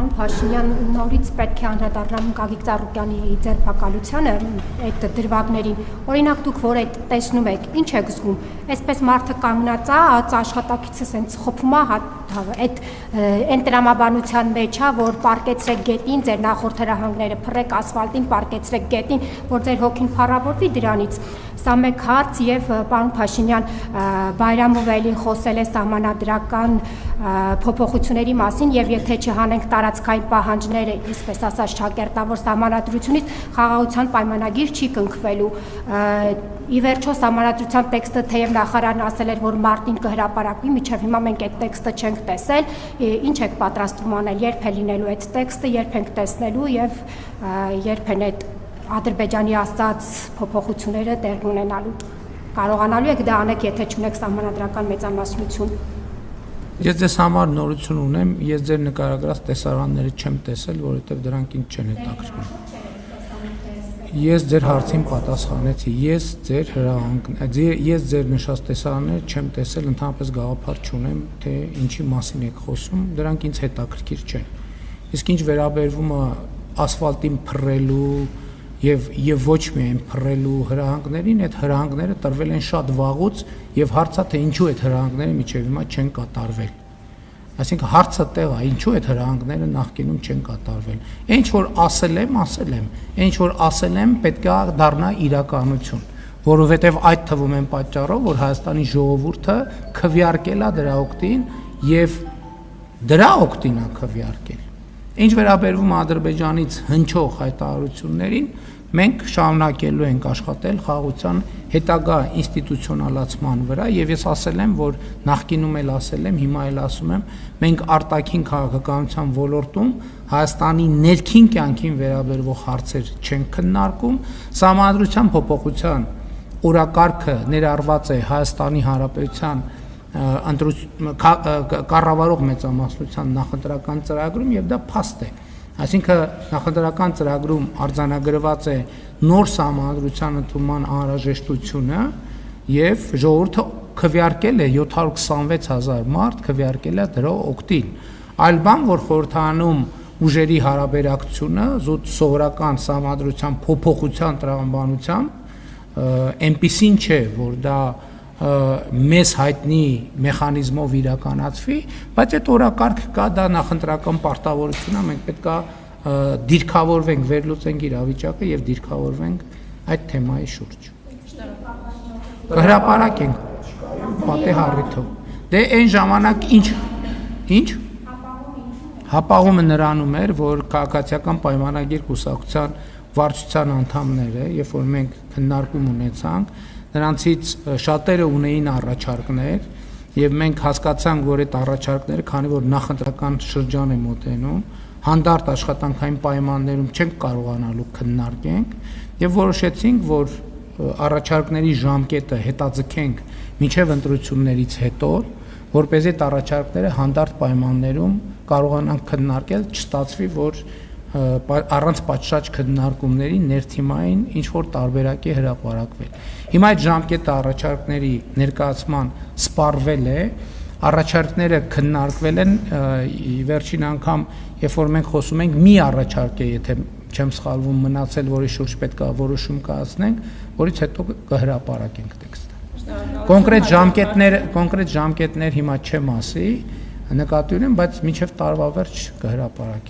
Պարոն Փաշինյան, նորից պետք է անդրադառնամ Գագիկ Ծառուկյանի ձերբակալությանը, այդ դրվագներին։ Օրինակ դուք որ այդ տեսնում եք, ինչ եք զգում։ Այսպես մարդը կանգնած է, աշխատակիցը սենց խփում է, այդ այն տրամաբանության մեջ է, որ պարկեցրեք գետին, ձեր նախորդ հրահանգները փռեք ասֆալտին, պարկեցրեք գետին, որ ձեր հոգին փառավորվի դրանից։ Սա մեկ հարց եւ պարոն Փաշինյան Բայրամով էլի խոսել է սահմանադրական փոփոխությունների մասին եւ եթե չհանենք տարածքային պահանջները, այսպես ասած ճակերտավոր սահմանադրությունից խաղաղության պայմանագիր չի կնքվելու։ Ի վերջո սահմանադրության տեքստը թեև նախարարն ասել էր, որ մարտին կհրապարակվի, մինչև հիմա մենք այդ տեքստը չենք տեսել, ինչ եք պատրաստվում անել, երբ է լինելու այդ տեքստը, երբ ենք տեսնելու եւ երբ են այդ Ադրբեջանի ասած փոփոխությունները տեղ ունենալու, կարողանալու եք դա անեք, եթե չունեք սահմանադրական մեծամասնություն։ Ես ձեզ համար նորություն ունեմ, ես ձեր նկարագրած տեսարանները չեմ տեսել, որովհետև դրանք ինձ չեն հետաքրքրում։ Ես ձեր հարցին պատասխանեցի, ես ձեր նշած տեսարանները չեմ տեսել, ընդհանրապես գաղափար չունեմ, թե ինչի մասին եք խոսում, դրանք ինձ հետաքրքիր չեն։ Իսկ ինչ վերաբերվում է ասֆալտին փռելու եւ ոչ միայն փռելու հրահանգներին, այդ հրահանգները տրվել են շատ վաղուց եւ հարցը թե ինչու այդ հրահանգները մինչեւ հիմա չեն կատարվել։ Այսինքն հարցը տեղ է, ինչու այդ հրահանգները նախկինում չեն կատարվել։ Ինչ որ ասել եմ, ինչ որ ասել եմ, պետք է դառնա իրականություն, որովհետեւ այդ թվում են պատճառով, որ Հայաստանի ժողովուրդը քվեարկել է դրա օգտին եւ դրա օգտին է քվեարկել։ Ինչ վերաբերվում Ադրբեջանից հնչող հայտարարություններին, մենք շարունակելու ենք աշխատել խաղաղության հետագա ինստիտուցիոնալացման վրա եւ ես ասել եմ, որ նախկինում էլ ասել եմ, հիմա էլ ասում եմ, մենք արտաքին քաղաքականության ոլորտում Հայաստանի ներքին կյանքին վերաբերող հարցեր չենք քննարկում, սահմանադրության փոփոխության օրակարգը ներառված է Հայաստանի Հանրապետության կառավարող մեծամասնության նախընտրական ծրագրում եւ դա փաստ է, այսինքն նախընտրական ծրագրում արձանագրված է նոր սահմանադրության ընդունման անհրաժեշտությունը եւ ժողովուրդը քվեարկել է 726,000 մարդ քվեարկել է դրա օգտին, այլ բան որ խորհրդանում ուժերի հարաբերակցությունը զուտ սովորական սահմանադրության փոփոխության տրամաբանությամբ այնպիսին չէ, որ դա մեզ հայտնի մեխանիզմով իրականացվի, բայց այդ օրակարգ կա, դա նախընտրական պարտավորություն է, մենք պետք է դիրքավորվենք, վերլուծենք իրավիճակը եւ դիրքավորվենք այդ թեմայի շուրջ։ Կհրապարակենք պատե հառիթով։ Դե այն ժամանակ ինչ հապաղումը նրանում էր, որ քաղաքացիական պայմանագիր կուսակցության վարչության անդամները, երբ որ մենք քննարկում ունեցանք, նրանցից շատերը ունեին առաջարկներ եւ մենք հասկացանք, որ այդ առաջարկները, քանի որ նախընտրական շրջան է մոտենում, հանդարտ աշխատանքային պայմաններում չենք կարողանալու քննարկենք եւ որոշեցինք, որ առաջարկների ժամկետը հետաձգենք մինչեւ ընտրություններից հետո, որպեսզի այդ առաջարկները հանդարտ պայմաններում կարողանանք քննարկել, չստացվի, որ առանց պատշաճ քննարկումների ներթիմային ինչ որ տարբերակ է հրապարակվել։ Հիմա այդ ժամկետը առաջարկների ներկայացման սպառվել է, առաջարկները քննարկվել են, վերջին անգամ, երբ որ մենք խոսում ենք, մի առաջարկ է, եթե չեմ սխալվում, մնացել, որի շուրջ պետք է որոշում կայացնենք, որից հետո կհրապարակենք տեքստը։ Կոնկրետ ժամկետներ հիմա չեմ ասի, նկատի ունեմ, բայց մինչև տարվա վերջ կհրապարակենք։